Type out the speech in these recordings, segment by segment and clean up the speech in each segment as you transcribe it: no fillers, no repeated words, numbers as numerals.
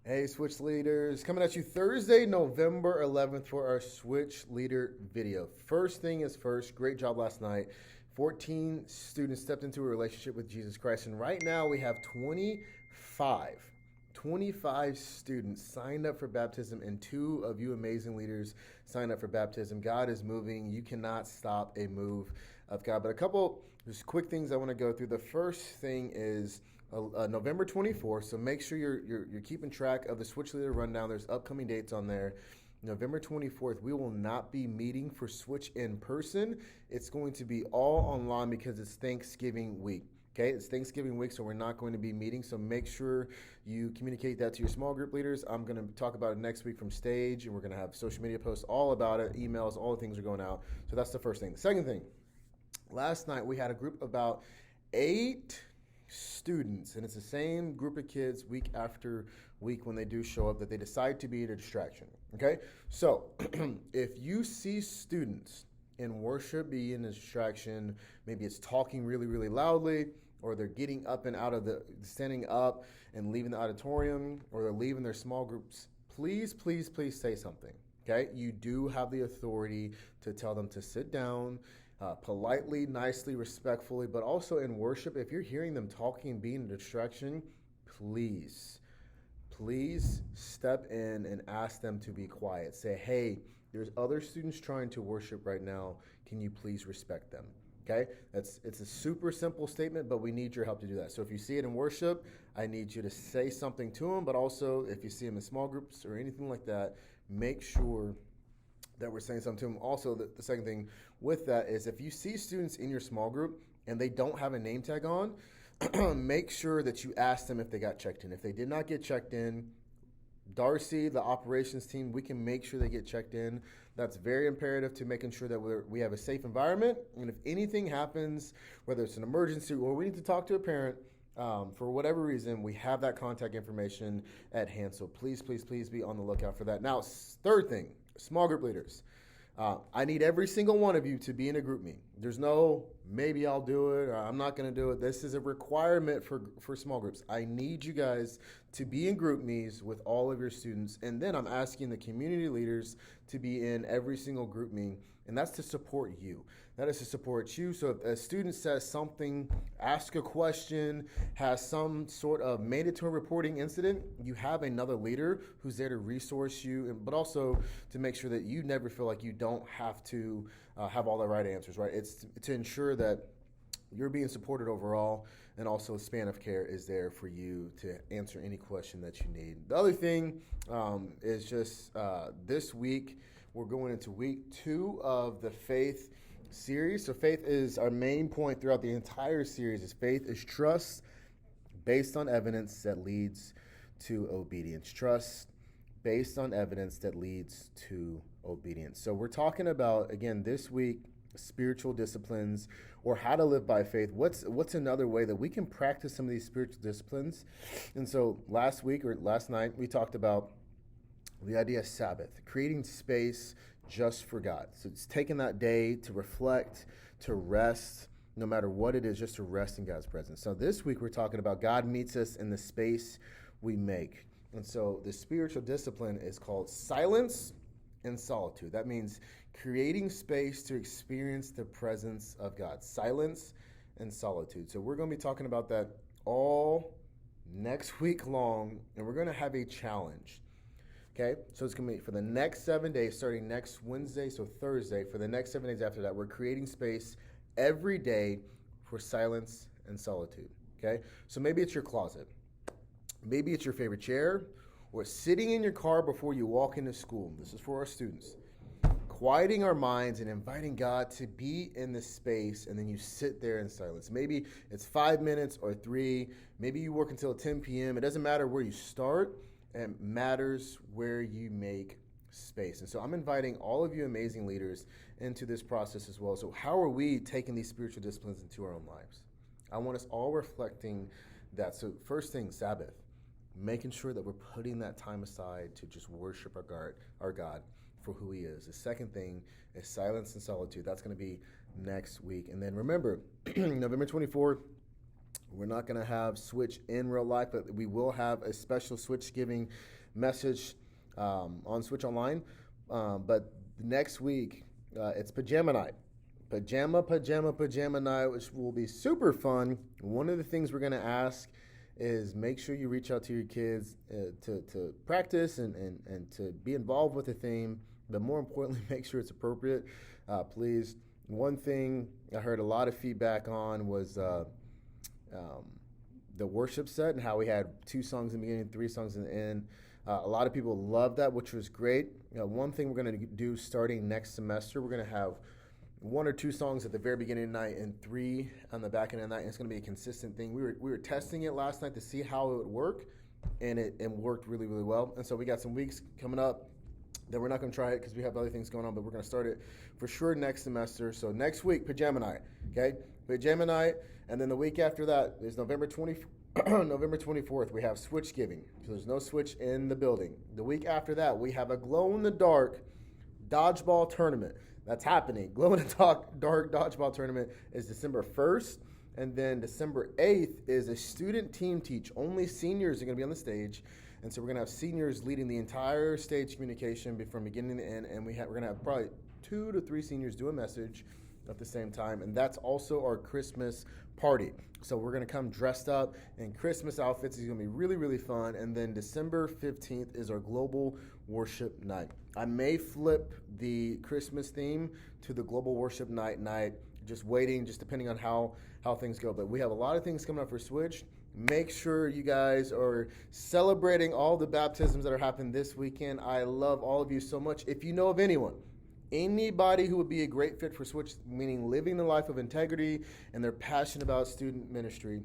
Hey, Switch Leaders. Coming at you Thursday, November 11th for our Switch Leader video. First thing is first, great job last night. 14 students stepped into a relationship with Jesus Christ, and right now we have 25 students signed up for baptism, and 2 of you amazing leaders signed up for baptism. God is moving. You cannot stop a move of God. But a couple just quick things I want to go through. The first thing is November 24th, so make sure you're keeping track of the Switch Leader Rundown. There's upcoming dates on there. November 24th, we will not be meeting for Switch in person. It's going to be all online because it's Thanksgiving week. Okay, it's Thanksgiving week, so we're not going to be meeting. So make sure you communicate that to your small group leaders. I'm going to talk about it next week from stage, and we're going to have social media posts all about it, emails, all the things are going out. So that's the first thing. The second thing, last night we had a group about 8 students, and it's the same group of kids week after week when they do show up that they decide to be a distraction. Okay, so if you see students in worship being a distraction, maybe it's talking really, really loudly, or they're getting up and out of standing up and leaving the auditorium, or they're leaving their small groups, please, please, please say something. Okay, you do have the authority to tell them to sit down. Politely, nicely, respectfully, but also in worship, if you're hearing them talking and being a distraction, please step in and ask them to be quiet. Say, hey, there's other students trying to worship right now. Can you please respect them? Okay, it's a super simple statement, but we need your help to do that. So if you see it in worship, I need you to say something to them, but also if you see them in small groups or anything like that, make sure that we're saying something to them. Also, the second thing with that is if you see students in your small group and they don't have a name tag on, make sure that you ask them if they got checked in. If they did not get checked in, Darcy, the operations team, we can make sure they get checked in. That's very imperative to making sure that we have a safe environment. And if anything happens, whether it's an emergency or we need to talk to a parent, for whatever reason, we have that contact information at hand. So please, please, please be on the lookout for that. Now, third thing, small group leaders. I need every single one of you to be in a group me. There's no maybe I'll do it or I'm not going to do it. This is a requirement for small groups. I need you guys to be in group me's with all of your students. And then I'm asking the community leaders to be in every single group me. And that's to support you. That is to support you. So if a student says something, ask a question, has some sort of mandatory reporting incident, you have another leader who's there to resource you, but also to make sure that you never feel like you don't have to have all the right answers, right? It's to ensure that you're being supported overall, and also a span of care is there for you to answer any question that you need. The other thing is just this week, we're going into week 2 of the faith series. So faith is our main point throughout the entire series. Is faith is trust based on evidence that leads to obedience. Trust based on evidence that leads to obedience. So we're talking about, again, this week, spiritual disciplines or how to live by faith. What's another way that we can practice some of these spiritual disciplines? And so last night we talked about the idea of Sabbath, creating space just for God. So it's taking that day to reflect, to rest, no matter what it is, just to rest in God's presence. So this week we're talking about God meets us in the space we make. And so the spiritual discipline is called silence and solitude. That means creating space to experience the presence of God. Silence and solitude. So we're going to be talking about that all next week long, and we're going to have a challenge. Okay, so it's going to be for the next 7 days, starting next Wednesday, so Thursday, for the next 7 days after that, we're creating space every day for silence and solitude. Okay, so maybe it's your closet. Maybe it's your favorite chair, or sitting in your car before you walk into school. This is for our students. Quieting our minds and inviting God to be in this space, and then you sit there in silence. Maybe it's 5 minutes or 3. Maybe you work until 10 p.m. It doesn't matter where you start. It matters where you make space. And so I'm inviting all of you amazing leaders into this process as well. So how are we taking these spiritual disciplines into our own lives? I want us all reflecting that. So first thing, Sabbath, making sure that we're putting that time aside to just worship our God for who he is. The second thing is silence and solitude. That's going to be next week. And then remember, November 24th, We're not going to have Switch in real life, but we will have a special Switch giving message on Switch Online. But next week, it's Pajama Night. Pajama Night, which will be super fun. One of the things we're going to ask is make sure you reach out to your kids to practice and to be involved with the theme, but more importantly, make sure it's appropriate. Please. One thing I heard a lot of feedback on was the worship set and how we had 2 songs in the beginning, 3 songs in the end. A lot of people loved that, which was great. One thing we're going to do starting next semester, we're going to have 1 or 2 songs at the very beginning of the night and 3 on the back end of the night. And it's going to be a consistent thing. We were testing it last night to see how it would work, and it worked really, really well. And so we got some weeks coming up that we're not going to try it because we have other things going on, but we're going to start it for sure next semester. So next week, Pajama Night, okay? Pajama Night, and then the week after that is November 24th, we have Switch giving. So there's no Switch in the building. The week after that, we have a glow-in-the-dark dodgeball tournament. That's happening. Glow-in-the-dark dodgeball tournament is December 1st, and then December 8th is a student team teach. Only seniors are going to be on the stage, and so we're going to have seniors leading the entire stage communication from beginning to end, and we're going to have probably 2 to 3 seniors do a message at the same time, and that's also our Christmas party. So we're going to come dressed up in Christmas outfits. It's going to be really, really fun. And then December 15th is our global worship night. I may flip the Christmas theme to the global worship night, just waiting, just depending on how things go. But we have a lot of things coming up for Switch. Make sure you guys are celebrating all the baptisms that are happening this weekend. I love all of you so much. If you know of anybody who would be a great fit for Switch, meaning living the life of integrity and they're passionate about student ministry,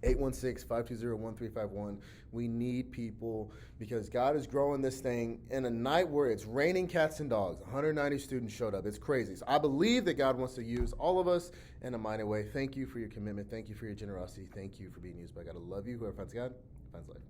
816-520-1351. We need people because God is growing this thing in a night where it's raining cats and dogs. 190 students showed up. It's crazy. So I believe that God wants to use all of us in a mighty way. Thank you for your commitment. Thank you for your generosity. Thank you for being used by God. I love you. Whoever finds God finds life.